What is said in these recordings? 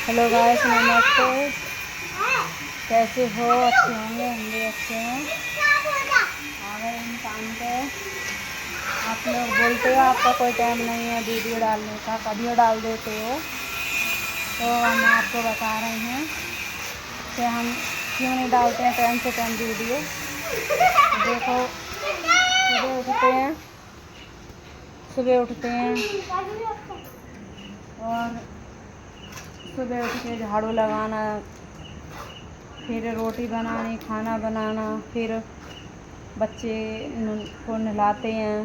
Hello guys, नमस्ते। कैसे हो? अच्छे होंगे, हम भी अच्छे हैं। आ गए हम काम पे। आप लोग बोलते हो आपका कोई टाइम नहीं है वीडियो डालने का, कभी डाल देते हो। तो हम आपको बता रहे हैं कि हम क्यों नहीं डालते हैं टाइम से टाइम वीडियो। तो देखो, सुबह उठते हैं और सुबह उठ के झाड़ू लगाना, फिर रोटी बनानी, खाना बनाना, फिर बच्चे को नहलाते हैं,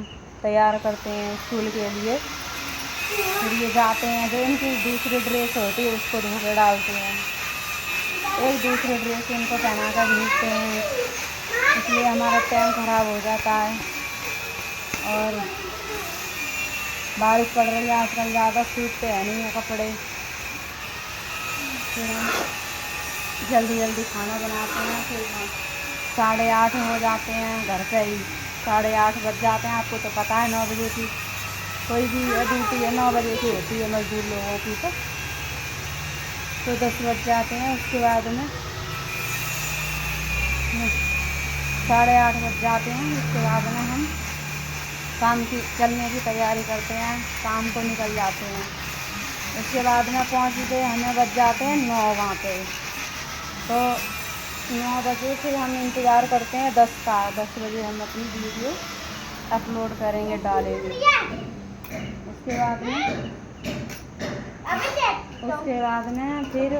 तैयार करते हैं स्कूल के लिए। फिर ये जाते हैं, जो इनकी दूसरी ड्रेस होती है उसको धो के डालते हैं, एक दूसरी ड्रेस इनको पहना कर भेजते हैं। इसलिए हमारा टाइम ख़राब हो जाता है। और बारिश पड़ रही है आजकल, ज़्यादा सूखते हैं नहीं है कपड़े। फिर हम जल्दी जल्दी खाना बनाते हैं। फिर 8:30 हो जाते हैं घर पे ही, 8:30 बज जाते हैं। आपको तो पता है 9 बजे की कोई भी ड्यूटी है 9 बजे की होती है मज़दूर लोगों की। तो 10 बज जाते हैं। उसके बाद में 8:30 बज जाते हैं। उसके बाद में हम काम की चलने की तैयारी करते हैं, काम को निकल जाते हैं। उसके बाद में पहुँचते हमें बज जाते हैं 9 वहाँ पे। तो 9 बजे फिर हम इंतज़ार करते हैं 10 बजे हम अपनी वीडियो अपलोड करेंगे, डालेंगे। उसके बाद में फिर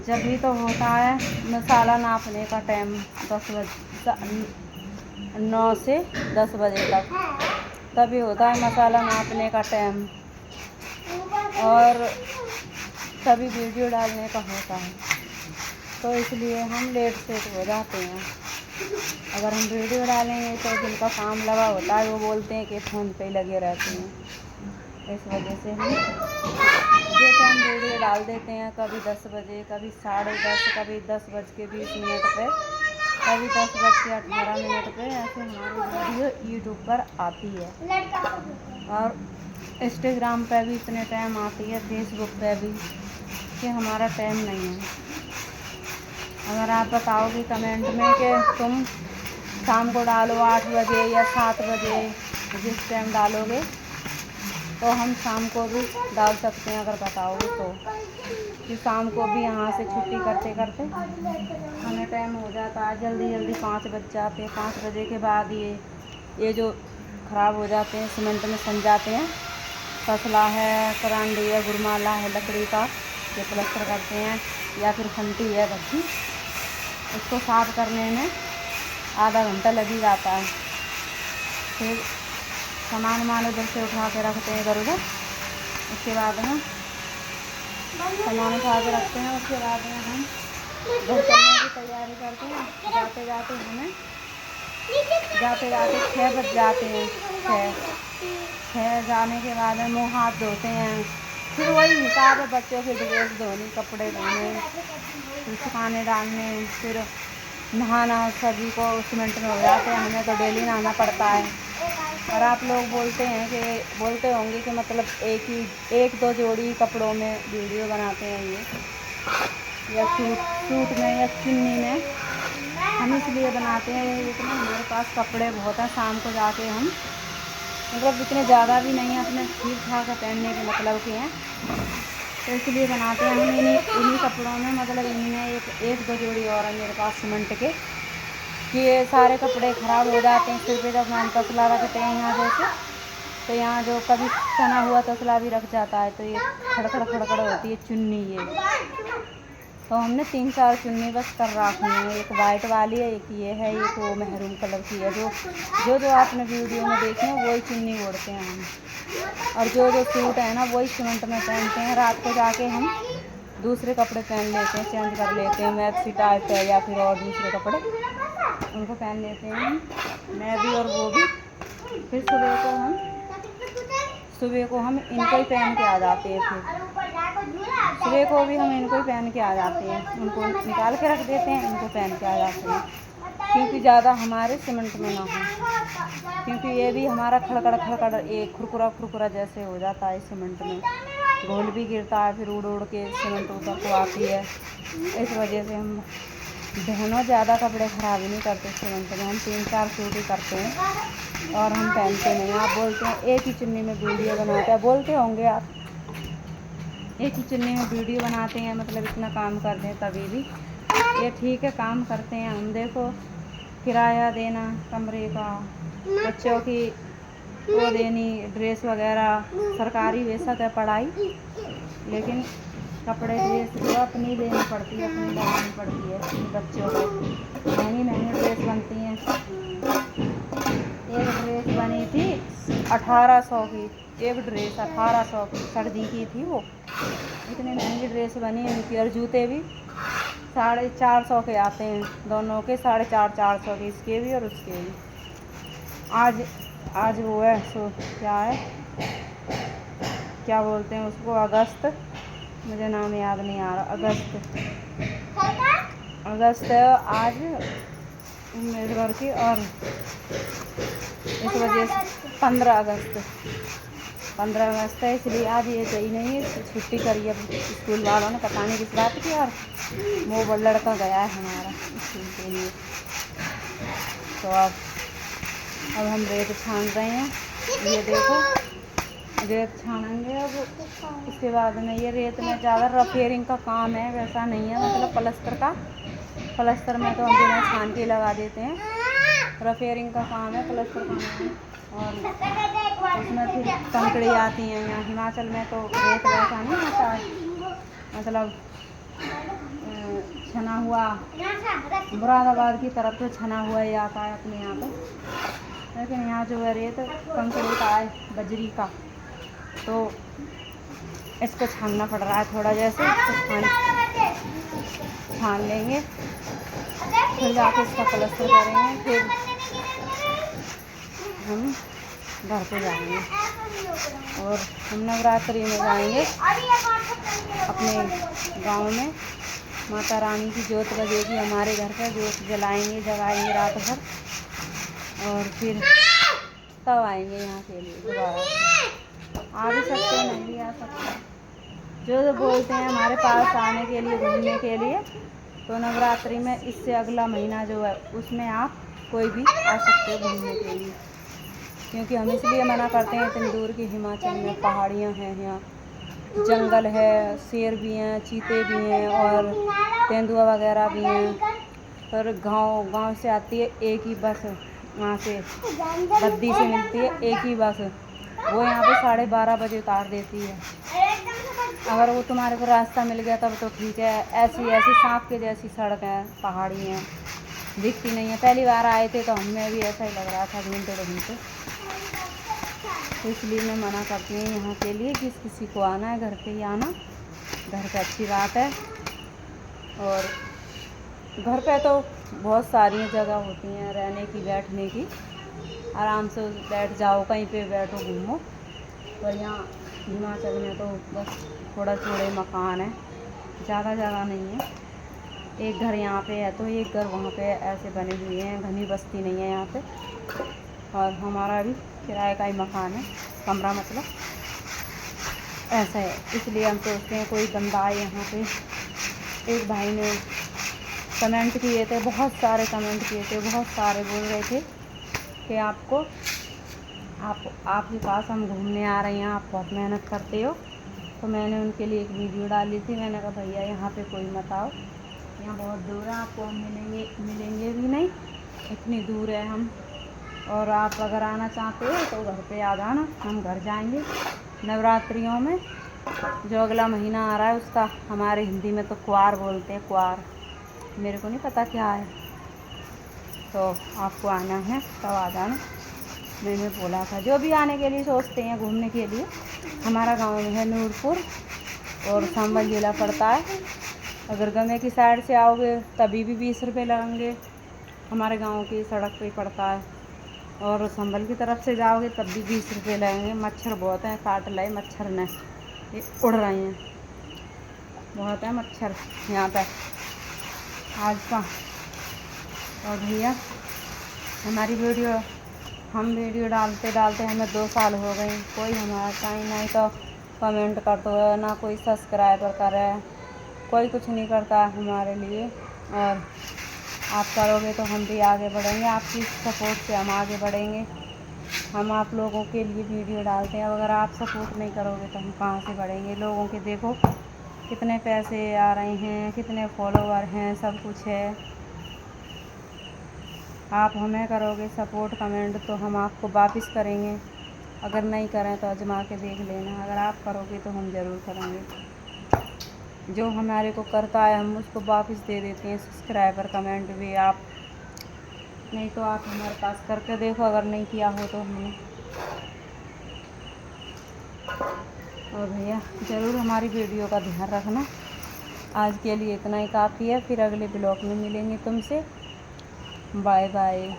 जब भी तो होता है मसाला नापने का टाइम, 9 से 10 बजे तक तभी होता है मसाला नापने का टाइम, और तभी वीडियो डालने का होता है। तो इसलिए हम लेट सेट हो जाते हैं। अगर हम वीडियो डालेंगे तो जिनका काम लगा होता है वो बोलते हैं कि फ़ोन पे लगे रहते हैं। इस वजह से हम जो टाइम वीडियो डाल देते हैं, कभी 10 बजे, कभी 10:30, कभी 10:20 पे, कभी 10:18 पे, ऐसे हमारी वीडियो यूट्यूब पर आती है। और इंस्टाग्राम पे भी इतने टाइम आती है, फेसबुक पे भी, कि हमारा टाइम नहीं है। अगर आप बताओगे कमेंट में कि तुम शाम को डालो 8 बजे या 7 बजे, जिस टाइम डालोगे तो हम शाम को भी डाल सकते हैं, अगर बताओगे तो। कि शाम को भी यहाँ से छुट्टी करते करते हमें टाइम हो जाता है, जल्दी जल्दी 5 बज जाते हैं। 5 बजे के बाद ये जो ख़राब हो जाते हैं, सीमेंट में सन जाते हैं, तसला है, करांडी है, गुरमाला है लकड़ी का, जो प्लस्तर करते हैं, या फिर फंटी है भट्टी, उसको साफ़ करने में आधा घंटा लग ही जाता है। फिर सामान उधर से उठा के रखते हैं इधर उधर। उसके बाद में सामान उठा के रखते हैं। उसके बाद में हम घर चलने की तैयारी करते हैं। जाते जाते 6 बज जाते हैं। 6 जाने के बाद में मुँह हाथ धोते हैं। फिर वही हिसाब है, बच्चों के ड्रेस धोने, कपड़े धोने, फिर सुखाने डालने, फिर नहाना। सभी को सीमेंट में हो जाते हैं, हमें तो डेली नहाना पड़ता है। और आप लोग बोलते होंगे कि मतलब एक दो जोड़ी कपड़ों में वीडियो बनाते हैं ये, या सूट में या चुन्नी में। हम इसलिए बनाते हैं, इतने हमारे पास कपड़े बहुत हैं, शाम को जाके हम मतलब इतने ज़्यादा भी नहीं है, अपने ठीक ठाक पहनने के मतलब के हैं, तो इसलिए बनाते हैं हम इन्हीं कपड़ों में। मतलब इनमें एक दो जोड़ी और है मेरे पास सीमेंट के, कि ये सारे कपड़े ख़राब हो जाते हैं। सिर पे जब हम तसला रखते हैं यहाँ जैसे, तो यहाँ जो कभी सना हुआ तसला भी रख जाता है, तो ये खड़खड़ खड़खड़ होती है चुन्नी ये। तो हमने 3-4 चुन्नी बस कर रखी है, एक वाइट वाली है, एक ये है, एक वो मेहरून कलर की है। जो आपने वीडियो में देखे हैं वही चुन्नी ओढ़ते हैं हम। और जो सूट है ना वही सीमेंट में पहनते हैं। रात को जाके हम दूसरे कपड़े पहन लेते हैं, चेंज कर लेते हैं, मैक्सी टाइप है या फिर और दूसरे कपड़े, उनको पहन लेते हैं हम, मैं भी और वो भी। फिर सुबह को हम इनको ही पहन के आ जाते हैं। फिर सुबह को भी हम इनको ही पहन के आ जाते हैं, उनको निकाल के रख देते हैं, इनको पहन के आ जाते हैं, क्योंकि ज़्यादा हमारे सीमेंट में ना हो। क्योंकि ये भी हमारा खड़खड़ एक खुरकुरा जैसे हो जाता है सीमेंट में, घोल भी गिरता है, फिर उड़ उड़ के सीमेंट ऊपर को आती है। इस वजह से हम बहनों ज़्यादा कपड़े ख़राब ही नहीं करते सीमेंट में। हम 3-4 सूट ही करते हैं और हम पहनते नहीं। आप बोलते हैं एक ही चुन्नी में वीडियो बनाते हैं, बोलते होंगे आप, एक ही चुन्नी में वीडियो बनाते हैं मतलब इतना काम करते हैं। तभी भी ये ठीक है, काम करते हैं हम। देखो किराया देना कमरे का, बच्चों की वो देनी, ड्रेस वगैरह, सरकारी बेशक है पढ़ाई, लेकिन कपड़े ड्रेस जो अपनी देनी पड़ती है, अपनी लगानी पड़ती है बच्चों को। महंगी महंगी ड्रेस बनती हैं। एक ड्रेस बनी थी 1800 की, एक ड्रेस 1800 की, सर्दी की थी वो। इतनी महंगी ड्रेस बनी उनकी। और जूते भी 450 के आते हैं, दोनों के 450 के, इसके भी और उसके भी। आज वो है सो क्या है, क्या बोलते हैं उसको, अगस्त, मुझे नाम याद नहीं आ रहा। अगस्त आज उम्मीदवार की, और इस वजह से 15 अगस्त है, इसलिए आज ये सही नहीं है, छुट्टी करी अब स्कूल वालों ने, पता नहीं किस बात की। और वो बड़ा लड़का गया है हमारा स्कूल के लिए। तो अब हम रेत छान रहे हैं। ये देखो रेत छानेंगे अब। उसके बाद में ये रेत में ज़्यादा रफेरिंग का काम है, वैसा नहीं है मतलब प्लस्तर का। प्लस्तर में तो हम बिना छान के लगा देते हैं, रफेरिंग का काम है, प्लस्तर का नहीं है। और उसमें फिर कंकड़ी आती हैं। यहाँ हिमाचल में तो रेत वैसा नहीं होता है, मतलब छना हुआ, मुरादाबाद की तरफ तो छना हुआ ही आता है अपने यहाँ पे, लेकिन यहाँ जो है रेत कंकड़ी का है, बजरी का। तो इसको छानना पड़ रहा है थोड़ा, जैसे छान लेंगे, फिर जाके इसका प्लस्तर करेंगे, फिर हम घर पे जाएंगे। और हम नवरात्रि में जाएंगे अपने गांव में। माता रानी की जोत लगेगी हमारे घर पर, जोत जगाएंगे रात भर, और फिर तब आएंगे यहाँ के लिए दोबारा। आ भी सकते हैं, नहीं भी आ सकते। जो बोलते हैं हमारे पास आने के लिए, घूमने के लिए, तो नवरात्रि में इससे अगला महीना जो है उसमें आप कोई भी आ सकते हो घूमने के लिए। क्योंकि हम इसलिए मना करते हैं, इतनी दूर की हिमाचल में पहाड़ियाँ हैं, यहाँ जंगल है, शेर भी हैं, चीते भी हैं, और तेंदुआ वगैरह भी हैं। पर गांव से आती है एक ही बस, वहाँ से बद्दी से मिलती है एक ही बस, वो यहाँ पे 12:30 बजे उतार देती है। अगर वो तुम्हारे को रास्ता मिल गया तब तो ठीक है। ऐसी सांप के जैसी सड़क है, पहाड़ी हैं, दिखती नहीं है। पहली बार आए थे तो हमें भी ऐसा ही लग रहा था ढूंढते। तो इसलिए मैं मना करती हूँ यहाँ के लिए कि किसी को आना है घर पे ही आना। घर पे अच्छी बात है, और घर पे तो बहुत सारी जगह होती हैं रहने की, बैठने की, आराम से बैठ जाओ, कहीं पे बैठो, घूमो। पर यहाँ हिमाचल में तो बस थोड़ा थोड़े मकान है, ज़्यादा जगह नहीं है। एक घर यहाँ पे है तो एक घर वहाँ पे ऐसे बने हुए हैं, घनी बस्ती नहीं है यहाँ पे। और हमारा भी किराए का ही मकान है, कमरा मतलब ऐसा है। इसलिए हम सोचते हैं कोई बंदा आए यहाँ पे। एक भाई ने कमेंट किए थे, बहुत सारे कमेंट किए थे, बहुत सारे बोल रहे थे कि आपके पास हम घूमने आ रहे हैं, आप बहुत मेहनत करते हो। तो मैंने उनके लिए एक वीडियो डाली थी। मैंने कहा भैया यहाँ पे कोई मत आओ, यहाँ बहुत दूर है, आपको हम मिलेंगे भी नहीं, इतनी दूर है हम। और आप अगर आना चाहते हो तो घर पे आ जाना, हम घर जाएंगे नवरात्रियों में। जो अगला महीना आ रहा है उसका हमारे हिंदी में तो क्वार बोलते हैं, क्वार, मेरे को नहीं पता क्या है। तो आपको आना है तब आ जाना। मैंने बोला था जो भी आने के लिए सोचते हैं घूमने के लिए। हमारा गांव है नूरपुर और संबल जिला पड़ता है। अगर गंगे की साइड से आओगे तभी भी 20 रुपये लगेंगे, हमारे गांव की सड़क पे पड़ता है। और संबल की तरफ से जाओगे तब भी 20 रुपये लगेंगे। मच्छर बहुत हैं, काट लाए मच्छर ने, ये उड़ रहे हैं, बहुत है मच्छर यहाँ पे आज का। और भैया हमारी हम वीडियो डालते हमें 2 साल हो गए, कोई हमारा टाइम नहीं। तो कमेंट करते हो, ना कोई सब्सक्राइबर करे, कोई कुछ नहीं करता हमारे लिए। और आप करोगे तो हम भी आगे बढ़ेंगे, आपकी सपोर्ट से हम आगे बढ़ेंगे। हम आप लोगों के लिए वीडियो डालते हैं, अगर आप सपोर्ट नहीं करोगे तो हम कहाँ से बढ़ेंगे। लोगों के देखो कितने पैसे आ रहे हैं, कितने फॉलोवर हैं, सब कुछ है। आप हमें करोगे सपोर्ट कमेंट तो हम आपको वापस करेंगे, अगर नहीं करें तो आजमा के देख लेना। अगर आप करोगे तो हम ज़रूर करेंगे। जो हमारे को करता है हम उसको वापस दे देते हैं, सब्सक्राइबर कमेंट भी। आप नहीं तो आप हमारे पास करके देखो, अगर नहीं किया हो तो हमने। और भैया ज़रूर हमारी वीडियो का ध्यान रखना। आज के लिए इतना ही काफ़ी है, फिर अगले ब्लॉग में मिलेंगे तुमसे। Bye bye.